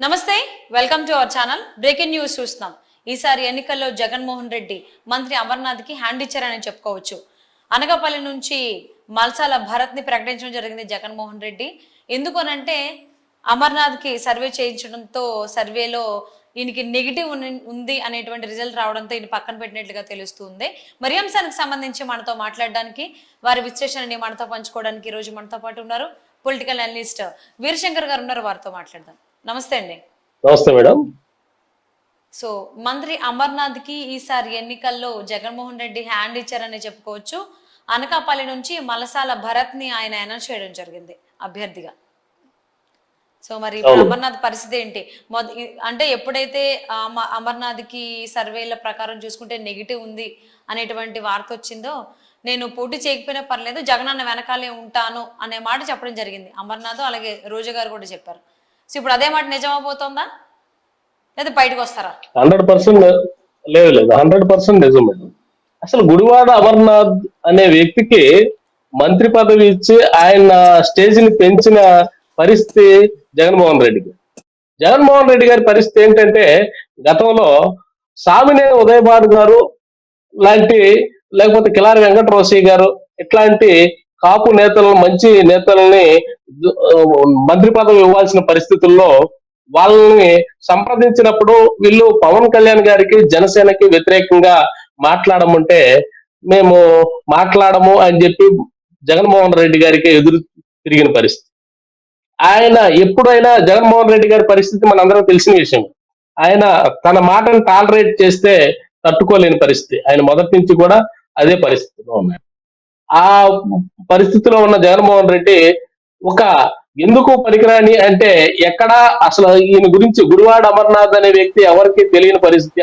నమస్తే, welcome to our channel. Breaking news చూస్తున్నాం. ఈసారి ఎన్నికల్లో జగన్మోహన్ రెడ్డి మంత్రి అమర్నాథ్ కి హ్యాండ్ ఇచ్చారని చెప్పుకోవచ్చు. అనకాపల్లి నుంచి మల్సాల భరత్ ని ప్రకటించడం జరిగింది జగన్మోహన్ రెడ్డి. ఎందుకనంటే అమర్నాథ్ కి సర్వే చేయించడంతో సర్వేలో ఈయనకి నెగిటివ్ ఉంది అనేటువంటి రిజల్ట్ రావడంతో ఈయన పక్కన పెట్టినట్లుగా తెలుస్తుంది. మరి అంశానికి సంబంధించి మనతో మాట్లాడడానికి, వారి విశ్లేషణని మనతో పంచుకోవడానికి ఈ రోజు మనతో పాటు ఉన్నారు పొలిటికల్ అనలిస్ట్ వీరశంకర్ గారు ఉన్నారు. వారితో మాట్లాడదాం. నమస్తే అండి. నమస్తే మేడం. సో మంత్రి అమర్నాథ్ కి ఈసారి ఎన్నికల్లో జగన్మోహన్ రెడ్డి హ్యాండ్ ఇచ్చారని చెప్పుకోవచ్చు. అనకాపల్లి నుంచి మలసాల భరత్ ని ఆయన అనౌన్స్ చేయడం జరిగింది అభ్యర్థిగా. సో మరి అమర్నాథ్ పరిస్థితి ఏంటి? అంటే ఎప్పుడైతే అమర్నాథ్ కి సర్వేల ప్రకారం చూసుకుంటే నెగిటివ్ ఉంది అనేటువంటి వార్త వచ్చిందో, నేను పోటీ చేయకపోయినా పర్లేదు, జగనన్న వెనకాలే ఉంటాను అనే మాట చెప్పడం జరిగింది అమర్నాథ్, అలాగే రోజా గారు కూడా చెప్పారు. సో ఇప్పుడు అదే మాట నిజమైపోతుందా లేదా బయటకు వస్తారా? 100% లేదు, 100% నిజం మేడం. అసలు గుడివాడ అమర్నాథ్ అనే వ్యక్తికి మంత్రి పదవి ఇచ్చి ఆయన స్టేజ్ ని పెంచిన పరిస్థితి జగన్మోహన్ రెడ్డి గారి పరిస్థితి ఏంటంటే, గతంలో సామినేని ఉదయభాను గారు లాంటి, లేకపోతే కిలారి వెంకటరోసి గారు ఇట్లాంటి కాపు నేతలను, మంచి నేతల్ని మంత్రి పదవి ఇవ్వాల్సిన పరిస్థితుల్లో వాళ్ళని సంప్రదించినప్పుడు వీళ్ళు పవన్ కళ్యాణ్ గారికి, జనసేనకి వ్యతిరేకంగా మాట్లాడమంటే మేము మాట్లాడము అని చెప్పి జగన్మోహన్ రెడ్డి గారికి ఎదురు తిరిగిన పరిస్థితి. ఆయన ఎప్పుడైనా జగన్మోహన్ రెడ్డి గారి పరిస్థితి మనందరం తెలిసిన విషయం. ఆయన తన మాటను టాలరేట్ చేస్తే తట్టుకోలేని పరిస్థితి. ఆయన మొదటి నుంచి కూడా అదే పరిస్థితిలో ఉన్నారు. ఆ పరిస్థితిలో ఉన్న జగన్మోహన్ రెడ్డి ఒక ఎందుకు పనికిరాని అంటే, ఎక్కడా అసలు ఈయన గురించి గుడివాడ అమర్నాథ్ అనే వ్యక్తి ఎవరికి తెలియని పరిస్థితి.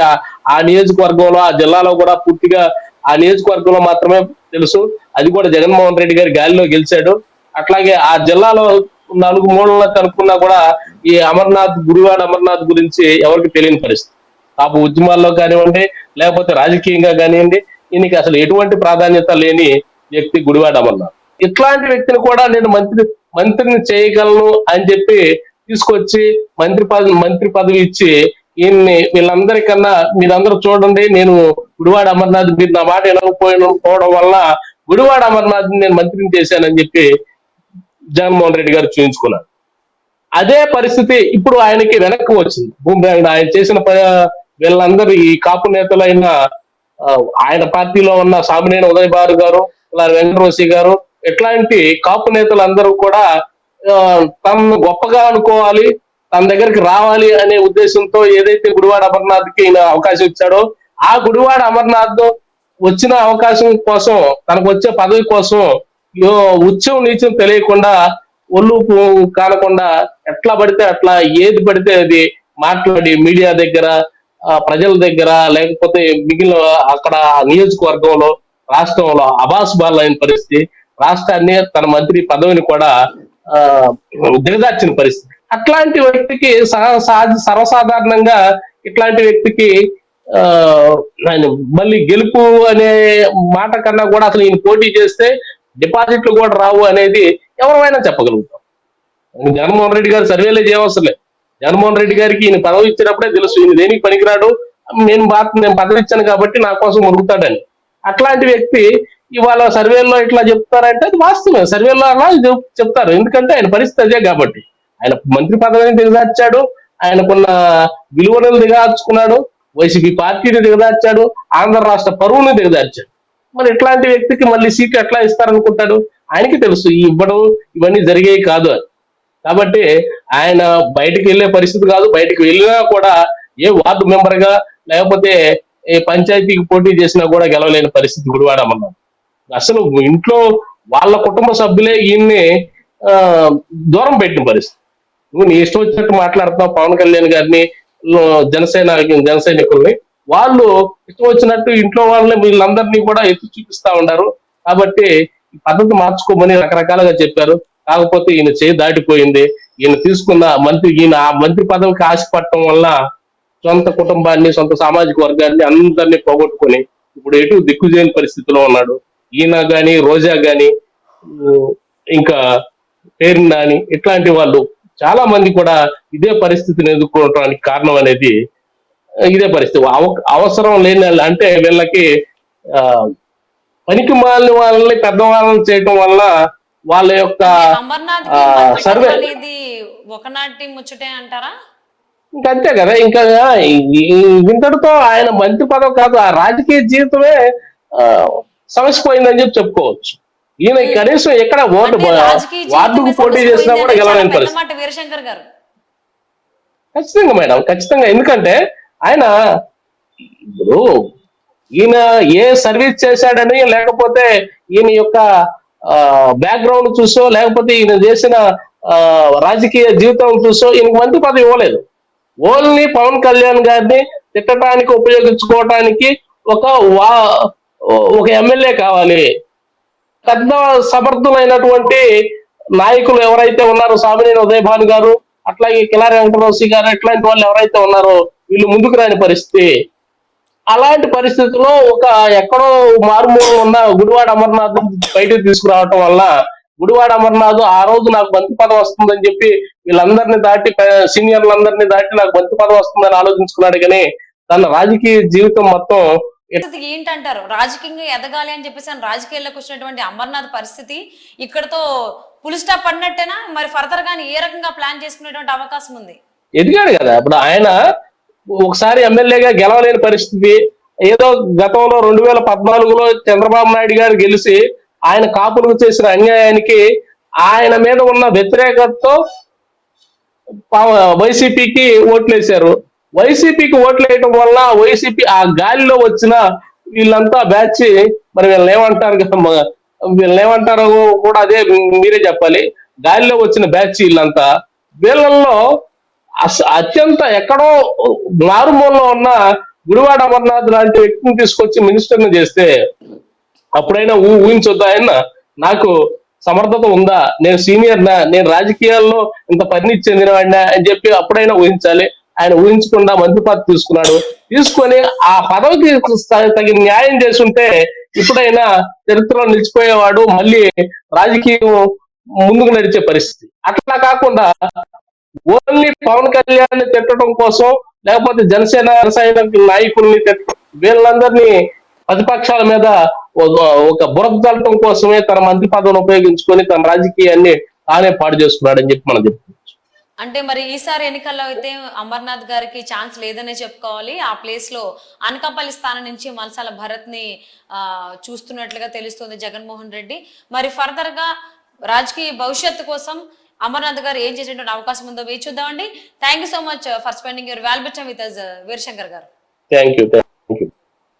ఆ నియోజకవర్గంలో, ఆ జిల్లాలో కూడా పూర్తిగా ఆ నియోజకవర్గంలో మాత్రమే తెలుసు. అది కూడా జగన్మోహన్ రెడ్డి గారి గాలిలో గెలిచాడు. అట్లాగే ఆ జిల్లాలో 4 మూలల కనుక్కున్నా కూడా ఈ గుడివాడ అమర్నాథ్ గురించి ఎవరికి తెలియని పరిస్థితి. కాపు ఉద్యమాల్లో కానివ్వండి, లేకపోతే రాజకీయంగా కానివ్వండి, ఈయనకి అసలు ఎటువంటి ప్రాధాన్యత లేని వ్యక్తి గుడివాడ అమర్నాథ్. ఇట్లాంటి వ్యక్తిని కూడా నేను మంత్రిని చేయగలను అని చెప్పి తీసుకొచ్చి మంత్రి పదవి ఇచ్చి ఈయన్ని వీళ్ళందరికన్నా మీరందరూ చూడండి, నేను గుడివాడ అమర్నాథ్, మీరు నా మాట వినకపోవడం వల్ల గుడివాడ అమర్నాథ్ నేను మంత్రిని చేశానని చెప్పి జగన్మోహన్ రెడ్డి గారు చూపించుకున్నారు. అదే పరిస్థితి ఇప్పుడు ఆయనకి వెనక్కి వచ్చింది. ఆయన చేసిన వీళ్ళందరూ ఈ కాపు నేతలైన ఆయన పార్టీలో ఉన్న సామినేని ఉదయభాను గారు, వెంకటరోసి గారు, ఇట్లాంటి కాపు నేతలందరూ కూడా తనను గొప్పగా అనుకోవాలి, తన దగ్గరికి రావాలి అనే ఉద్దేశంతో ఏదైతే గుడివాడ అమర్నాథ్ కి అవకాశం ఇచ్చాడో, ఆ గుడివాడ అమర్నాథ్ వచ్చిన అవకాశం కోసం, తనకు వచ్చే పదవి కోసం ఉచ్చం నీచం తెలియకుండా, ఒళ్ళు కానకుండా ఎట్లా పడితే అట్లా, ఏది పడితే అది మాట్లాడి మీడియా దగ్గర, ప్రజల దగ్గర, లేకపోతే మిగిలిన అక్కడ నియోజకవర్గంలో, రాష్ట్రంలో అబాసుబాలైన పరిస్థితి. రాష్ట్రాన్ని, తన మంత్రి పదవిని కూడా దిగదార్చిన పరిస్థితి. అట్లాంటి వ్యక్తికి సర్వసాధారణంగా ఇట్లాంటి వ్యక్తికి మళ్ళీ గెలుపు అనే మాట కన్నా కూడా అసలు ఈయన పోటీ చేస్తే డిపాజిట్లు కూడా రావు అనేది ఎవరైనా చెప్పగలుగుతాం. జగన్మోహన్ రెడ్డి గారు సర్వేలే చేయవలసిన లేదు. జగన్మోహన్ రెడ్డి గారికి ఈయన పదవి ఇచ్చినప్పుడే తెలుసు ఈయన దేనికి పనికిరాడు, నేను పదవి ఇచ్చాను కాబట్టి నా కోసం మురుగుతాడని. అట్లాంటి వ్యక్తి ఇవాళ సర్వేల్లో ఇట్లా చెప్తారంటే అది వాస్తవమే. సర్వేల్లో అలా చెప్తారు, ఎందుకంటే ఆయన పరిస్థితి అదే కాబట్టి. ఆయన మంత్రి పదవిని దిగదార్చాడు, ఆయనకున్న విలువలను దిగదార్చుకున్నాడు, వైసీపీ పార్టీని దిగదార్చాడు, ఆంధ్ర రాష్ట్ర పరువుని దిగదార్చాడు. మరి ఇట్లాంటి వ్యక్తికి మళ్ళీ సీటు ఎట్లా ఇస్తారనుకుంటాడు? ఆయనకి తెలుసు ఇవ్వడం ఇవన్నీ జరిగేవి కాదు అని. కాబట్టి ఆయన బయటకు వెళ్లే పరిస్థితి కాదు. బయటకు వెళ్ళినా కూడా ఏ వార్డు మెంబర్ గా, లేకపోతే ఏ పంచాయతీకి పోటీ చేసినా కూడా గెలవలేని పరిస్థితి గుడివాడ అమర్నాథ్. అసలు ఇంట్లో వాళ్ళ కుటుంబ సభ్యులే ఈయన్ని దూరం పెట్టిన పరిస్థితి. నువ్వు నీ ఇష్టం వచ్చినట్టు మాట్లాడుతున్నావు పవన్ కళ్యాణ్ గారిని, జన సైనికుల్ని, వాళ్ళు ఇష్టం వచ్చినట్టు ఇంట్లో వాళ్ళని వీళ్ళందరినీ కూడా ఎత్తి చూపిస్తా ఉన్నారు. కాబట్టి ఈ పద్ధతి మార్చుకోమని రకరకాలుగా చెప్పారు. కాకపోతే ఈయన చేయి దాటిపోయింది. ఈయన తీసుకున్న ఈయన ఆ మంత్రి పదవికి ఆశపడటం వల్ల సొంత కుటుంబాన్ని, సొంత సామాజిక వర్గాన్ని అందరినీ పోగొట్టుకొని ఇప్పుడు ఎటు దిక్కుచేయని పరిస్థితిలో ఉన్నాడు. ఈయన గాని, రోజా గాని, ఇంకా పేరు నాని, ఇట్లాంటి వాళ్ళు చాలా మంది కూడా ఇదే పరిస్థితిని ఎదుర్కోవడానికి కారణం అనేది ఇదే పరిస్థితి. అవసరం లేని అంటే వీళ్ళకి ఆ, పనికి మాలిన వాళ్ళని పెద్దవాళ్ళని చేయటం వల్ల వాళ్ళ యొక్క అంటే అమర్నాథ్ కి మంత్రి సర్వే పదవి అనేది ఒకనాటి ముచ్చటే అంటారా? ఇంకంతే కదా. ఇంకా ఇంతటితో ఆయన మంత్రి పదవి కాదు, ఆ రాజకీయ జీవితమే ఆ, సమసిపోయిందని చెప్పుకోవచ్చు. ఈయన ఉమ్. కనీసం ఎక్కడ అంటే రాజకీయ వార్డుకు జీవితమే పోటీ చేసినా సమసిపోయింది కూడా అంటే చాలా గెలవలేని పెద్ద పరిస్థితి. మాట వీరశంకర్ గారు. ఖచ్చితంగా మేడం, ఖచ్చితంగా. ఎందుకంటే ఆయన ఇప్పుడు ఈయన ఏ సర్వీస్ చేశాడని, లేకపోతే ఈయన యొక్క బ్యాక్గ్రౌండ్ చూసో, లేకపోతే ఈయన చేసిన ఆ, రాజకీయ జీవితం చూసో ఈయనకు మంత్రి పదవి ఇవ్వలేదు. ఓన్లీ పవన్ కళ్యాణ్ గారిని తిట్టడానికి ఉపయోగించుకోవటానికి ఒక వా ఒక ఎమ్మెల్యే కావాలి. పెద్ద ఓకే. సమర్థులైనటువంటి నాయకులు ఎవరైతే ఉన్నారో, సామినేని ఉదయభాను గారు, అట్లాగే కిలారి వెంకటరోసి గారు, ఇట్లాంటి వాళ్ళు ఎవరైతే ఉన్నారో వీళ్ళు ముందుకు రాని పరిస్థితి. అలాంటి పరిస్థితుల్లో ఒక ఎక్కడో మారుమూల ఉన్న గుడివాడ అమర్నాథ్ బయటకు తీసుకురావటం వల్ల, గుడివాడ అమర్నాథ్ ఆ రోజు నాకు మంత్రి పదవి వస్తుందని చెప్పి వీళ్ళందరినీ దాటి, సీనియర్లందరినీ దాటి నాకు మంత్రి పదవి వస్తుందని ఆలోచించుకున్నాడు. కానీ తన రాజకీయ జీవితం మొత్తం పరిస్థితి ఏంటంటారు? రాజకీయంగా ఎదగాలి అని చెప్పేసి ఆయన రాజకీయాల్లోకి వచ్చినటువంటి అమర్నాథ్ పరిస్థితి ఇక్కడతో పులి స్టాప్ పడినట్టేనా? మరి ఫర్దర్ గాని ఏ రకంగా ప్లాన్ చేసుకునేటువంటి అవకాశం ఉంది? ఎదిగాడు కదా. ఇప్పుడు ఆయన ఒకసారి ఎమ్మెల్యేగా గెలవలేని పరిస్థితి. ఏదో గతంలో 2014లో చంద్రబాబు నాయుడు గారు గెలిచి ఆయన కాపులకు చేసిన అన్యాయానికి ఆయన మీద ఉన్న వ్యతిరేకతతో వైసీపీకి ఓట్లేశారు. వైసీపీకి ఓట్లు వేయటం వల్ల వైసీపీ ఆ గాలిలో వచ్చిన వీళ్ళంతా బ్యాచ్, మరి వీళ్ళని ఏమంటారు వీళ్ళని ఏమంటారో కూడా అదే మీరే చెప్పాలి. గాలిలో వచ్చిన బ్యాచ్ వీళ్ళంతా. వీళ్ళల్లో అత్యంత ఎక్కడో మారుమూలలో ఉన్న గుడివాడ అమర్నాథ్ లాంటి వ్యక్తిని తీసుకొచ్చి మినిస్టర్ని చేస్తే అప్పుడైనా ఊహించొద్దు ఆయన నాకు సమర్థత ఉందా, నేను సీనియర్నా, నేను రాజకీయాల్లో ఇంత పరిణితి చెందినవాడినా అని చెప్పి అప్పుడైనా ఊహించాలి. ఆయన ఊహించకుండా మంత్రి పదవి తీసుకున్నాడు. తీసుకొని ఆ పదవికి తగిన న్యాయం చేసుంటే ఇప్పుడైనా చరిత్రలో నిలిచిపోయేవాడు, మళ్ళీ రాజకీయం ముందుకు నడిచే పరిస్థితి. అట్లా కాకుండా ఓన్లీ పవన్ కళ్యాణ్ తిట్టడం కోసం, లేకపోతే జనసేన నాయకుల్ని తిట్టడం, వీళ్ళందరినీ ప్రతిపక్షాల మీద ఒక బురద చల్లటం కోసమే తన మంత్రి పదవిని ఉపయోగించుకొని తన రాజకీయాన్ని తానే పాడు చేసుకున్నాడని చెప్పి మనం చెప్పుకోవచ్చు. అంటే మరి ఈసారి ఎన్నికల్లో అయితే అమర్నాథ్ గారికి ఛాన్స్ లేదనే చెప్పుకోవాలి. ఆ ప్లేస్ లో అనకాపల్లి స్థానం నుంచి మలసాల భరత్ ని చూస్తున్నట్లుగా తెలుస్తుంది జగన్మోహన్ రెడ్డి. మరి ఫర్దర్ గా రాజకీయ భవిష్యత్తు కోసం అమర్నాథ్ గారు ఏం చేసేటువంటి అవకాశం ఉందో వేచి చూద్దామండి. Thank you so much for spending your valuable time with us, Veerashankar గారు. Thank you.